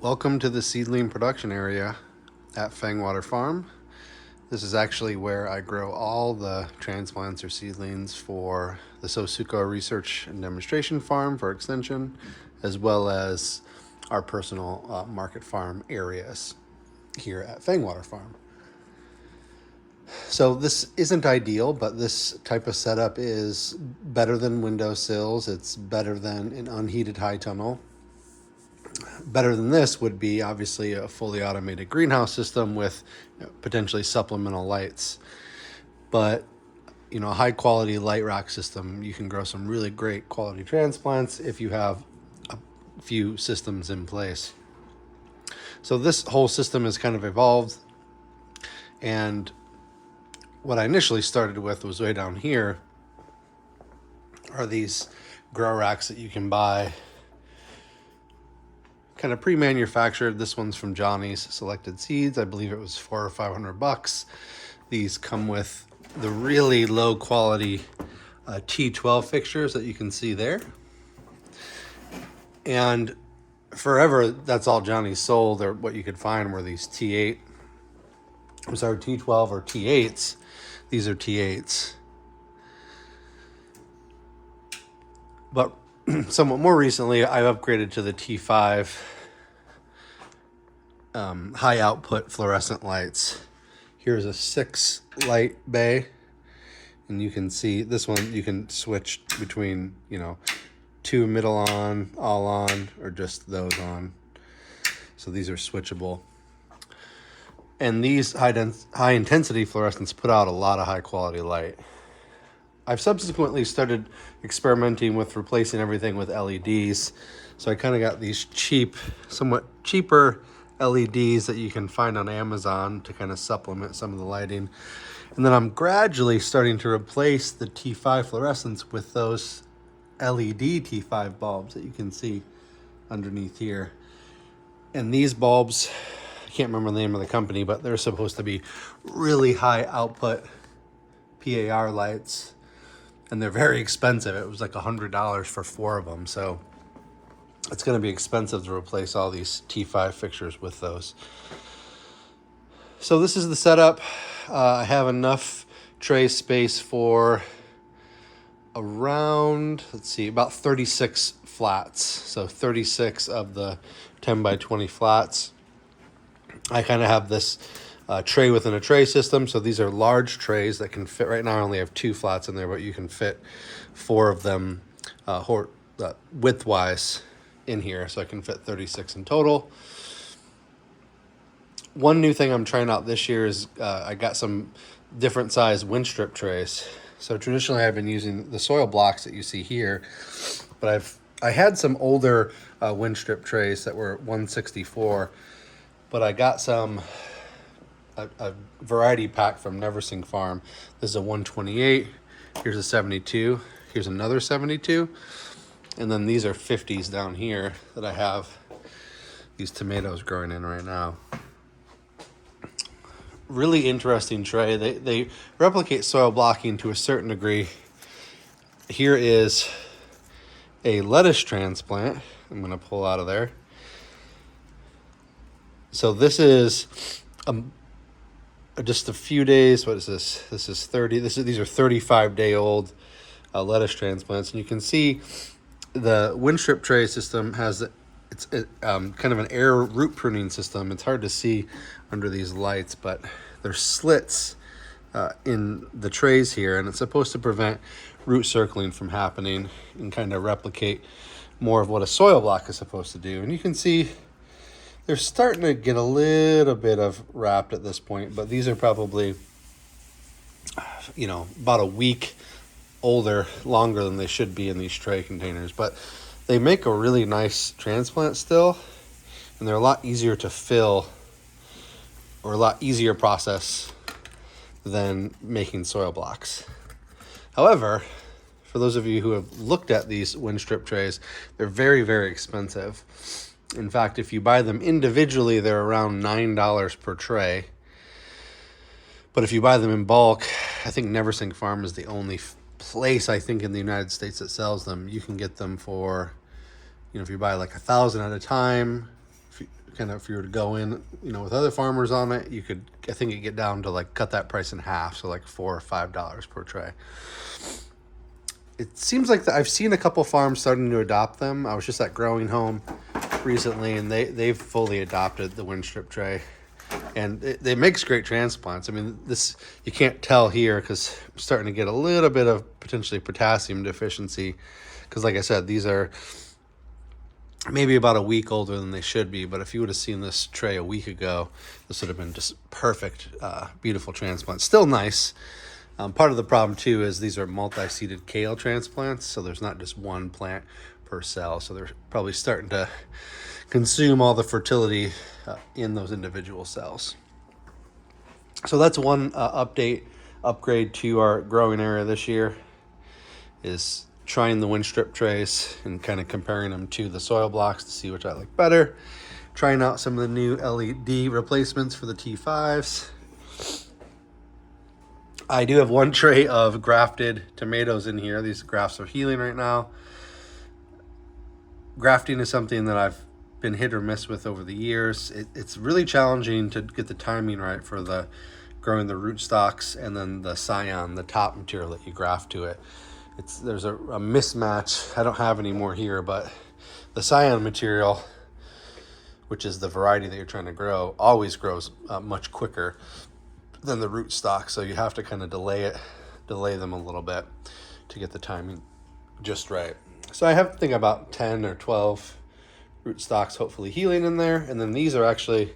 Welcome to the seedling production area at Fangwater Farm. This is actually where I grow all the transplants or seedlings for the SoSuCo Research and Demonstration Farm for extension, as well as our personal market farm areas here at Fangwater Farm. So this isn't ideal, but this type of setup is better than windowsills. It's better than an unheated high tunnel. Better than this would be obviously a fully automated greenhouse system with potentially supplemental lights. But a high quality light rack system, you can grow some really great quality transplants if you have a few systems in place. So this whole system has kind of evolved, and what I initially started with was way down here are these grow racks that you can buy kind of pre-manufactured. This one's from Johnny's Selected Seeds. I believe it was $400 or $500. These come with the really low quality T12 fixtures that you can see there. And forever, that's all Johnny's sold, or what you could find were these T8. I'm sorry, T12 or T8s. These are T8s. But somewhat more recently, I've upgraded to the T5 high output fluorescent lights. Here's a 6 light bay, and you can see this one you can switch between 2 middle on, all on, or just those on. So these are switchable. And these high intensity fluorescents put out a lot of high quality light. I've subsequently started experimenting with replacing everything with LEDs. So I kind of got these somewhat cheaper LEDs that you can find on Amazon to kind of supplement some of the lighting. And then I'm gradually starting to replace the T5 fluorescents with those LED T5 bulbs that you can see underneath here. And these bulbs, I can't remember the name of the company, but they're supposed to be really high output PAR lights. And they're very expensive. It was like $100 for 4 of them. So it's going to be expensive to replace all these T5 fixtures with those. So this is the setup. I have enough tray space for around, about 36 flats. So 36 of the 10 by 20 flats. I kind of have this tray within a tray system. So these are large trays that can fit. Right now I only have 2 flats in there, but you can fit 4 of them width-wise in here. So I can fit 36 in total. One new thing I'm trying out this year is I got some different size wind strip trays. So traditionally I've been using the soil blocks that you see here, but I had some older wind strip trays that were 164, but I got a variety pack from Neversink Farm. This is a 128. Here's a 72. Here's another 72. And then these are 50s down here that I have these tomatoes growing in right now. Really interesting tray. They replicate soil blocking to a certain degree. Here is a lettuce transplant. I'm going to pull out of there. So this is just a few days. What is this? This is 30. These are 35-day-old lettuce transplants, and you can see the wind strip tray system has kind of an air root pruning system. It's hard to see under these lights, but there's slits in the trays here, and it's supposed to prevent root circling from happening and kind of replicate more of what a soil block is supposed to do. And you can see they're starting to get a little bit of wrapped at this point, but these are probably, about a week longer than they should be in these tray containers. But they make a really nice transplant still, and they're a lot easier to fill, or a lot easier process than making soil blocks. However, for those of you who have looked at these wind strip trays, they're very, very expensive. In fact, if you buy them individually, they're around $9 per tray. But if you buy them in bulk, I think Neversink Farm is the only place, I think, in the United States that sells them. You can get them for, if you buy like 1,000 at a time, kind of if you were to go in, you know, with other farmers on it, you could, I think you get down to like cut that price in half, so like $4 or $5 per tray. It seems like I've seen a couple farms starting to adopt them. I was just at Growing Home recently, and they've fully adopted the wind strip tray, and it makes great transplants. I mean, this you can't tell here because I'm starting to get a little bit of potentially potassium deficiency, because like I said, these are maybe about a week older than they should be. But if you would have seen this tray a week ago, this would have been just perfect, beautiful transplant. Still nice. Part of the problem too is these are multi-seeded kale transplants, so there's not just one plant per cell, so they're probably starting to consume all the fertility in those individual cells. So that's one upgrade to our growing area this year, is trying the wind strip trays and kind of comparing them to the soil blocks to see which I like better. Trying out some of the new LED replacements for the T5s. I do have one tray of grafted tomatoes in here. These grafts are healing right now. Grafting is something that I've been hit or miss with over the years. It's really challenging to get the timing right for the growing the rootstocks and then the scion, the top material that you graft to it. There's a mismatch. I don't have any more here, but the scion material, which is the variety that you're trying to grow, always grows much quicker than the rootstock, so you have to kind of delay them a little bit to get the timing just right. So I have to think about 10 or 12 rootstocks hopefully healing in there, and then these are actually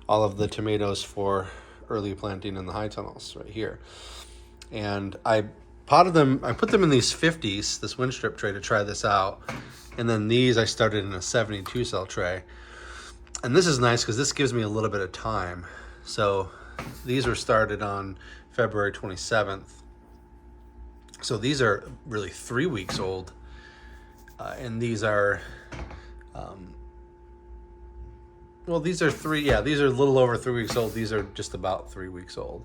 all of the tomatoes for early planting in the high tunnels right here. And I potted them, I put them in these 50s, this wind strip tray, to try this out, and then these I started in a 72 cell tray. And this is nice because this gives me a little bit of time. So these were started on February 27th. So these are really 3 weeks old. And these are, these are these are a little over 3 weeks old. These are just about 3 weeks old.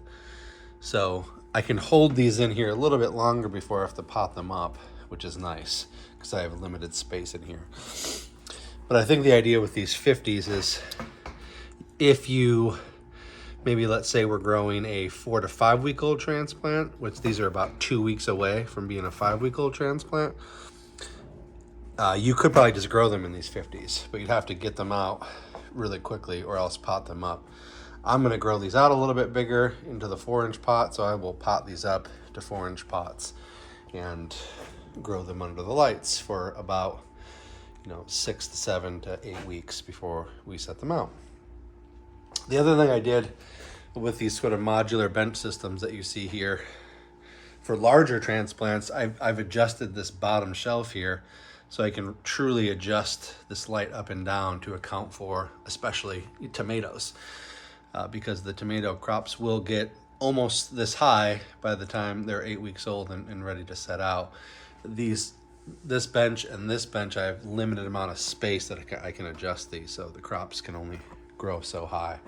So I can hold these in here a little bit longer before I have to pot them up, which is nice because I have limited space in here. But I think the idea with these 50s is if you, maybe let's say we're growing a 4 to 5 week old transplant, which these are about 2 weeks away from being a 5 week old transplant. You could probably just grow them in these 50s, but you'd have to get them out really quickly or else pot them up. I'm going to grow these out a little bit bigger into the 4-inch pot, so I will pot these up to 4-inch pots and grow them under the lights for about 6 to 7 to 8 weeks before we set them out. The other thing I did with these sort of modular bench systems that you see here, for larger transplants, I've adjusted this bottom shelf here so I can truly adjust this light up and down to account for especially tomatoes, because the tomato crops will get almost this high by the time they're 8 weeks old and ready to set out. This bench and this bench, I have limited amount of space that I can adjust these, so the crops can only grow so high.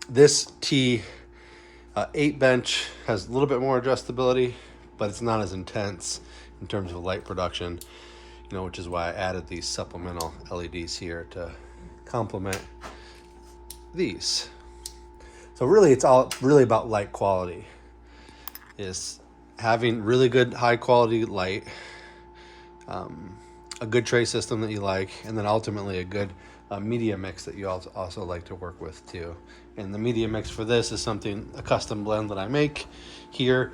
This T8 bench has a little bit more adjustability, but it's not as intense in terms of light production, which is why I added these supplemental LEDs here to complement these. So really, it's all really about light quality, is having really good high quality light, a good tray system that you like, and then ultimately a good media mix that you also like to work with too. And the media mix for this is a custom blend that I make here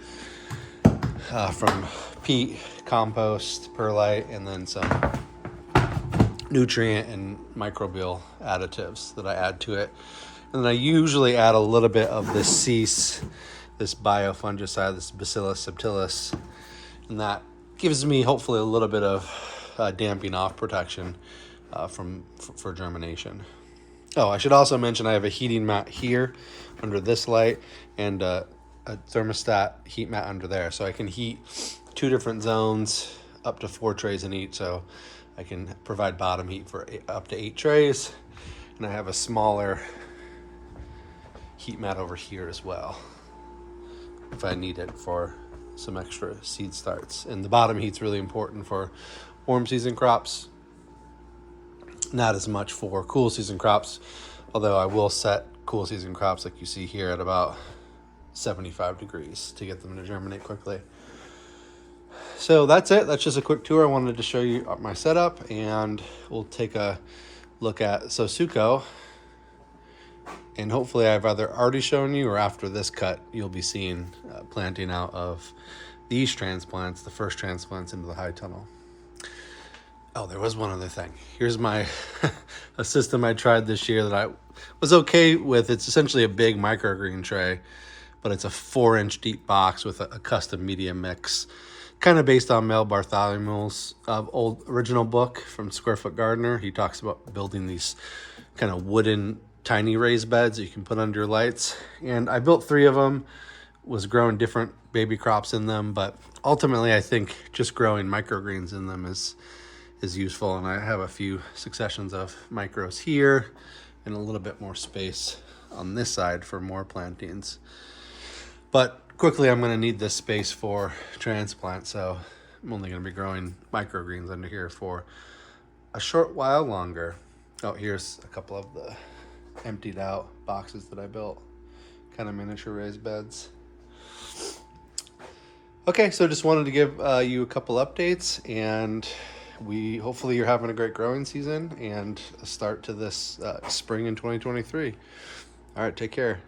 from peat, compost, perlite, and then some nutrient and microbial additives that I add to it. And then I usually add a little bit of this cease, this biofungicide, this Bacillus subtilis, and that gives me hopefully a little bit of damping off protection for germination. Oh, I should also mention I have a heating mat here under this light and a thermostat heat mat under there, so I can heat 2 different zones, up to 4 trays in each, so I can provide bottom heat for up to 8 trays, and I have a smaller heat mat over here as well if I need it for some extra seed starts. And the bottom heat's really important for warm season crops. Not as much for cool season crops, although I will set cool season crops like you see here at about 75 degrees to get them to germinate quickly. So that's it. That's just a quick tour. I wanted to show you my setup, and we'll take a look at SoSuCo. And hopefully I've either already shown you or after this cut, you'll be seeing planting out of these transplants, the first transplants into the high tunnel. Oh, there was one other thing. Here's my a system I tried this year that I was okay with. It's essentially a big microgreen tray, but it's a 4-inch deep box with a custom media mix, kind of based on Mel Bartholomew's old original book from Square Foot Gardener. He talks about building these kind of wooden tiny raised beds that you can put under your lights. And I built 3 of them, was growing different baby crops in them, but ultimately I think just growing microgreens in them is useful. And I have a few successions of micros here and a little bit more space on this side for more plantings. But quickly I'm going to need this space for transplant, so I'm only going to be growing microgreens under here for a short while longer. Oh, here's a couple of the emptied out boxes that I built, kind of miniature raised beds. Okay, so just wanted to give you a couple updates, and hopefully you're having a great growing season and a start to this spring in 2023. All right, take care.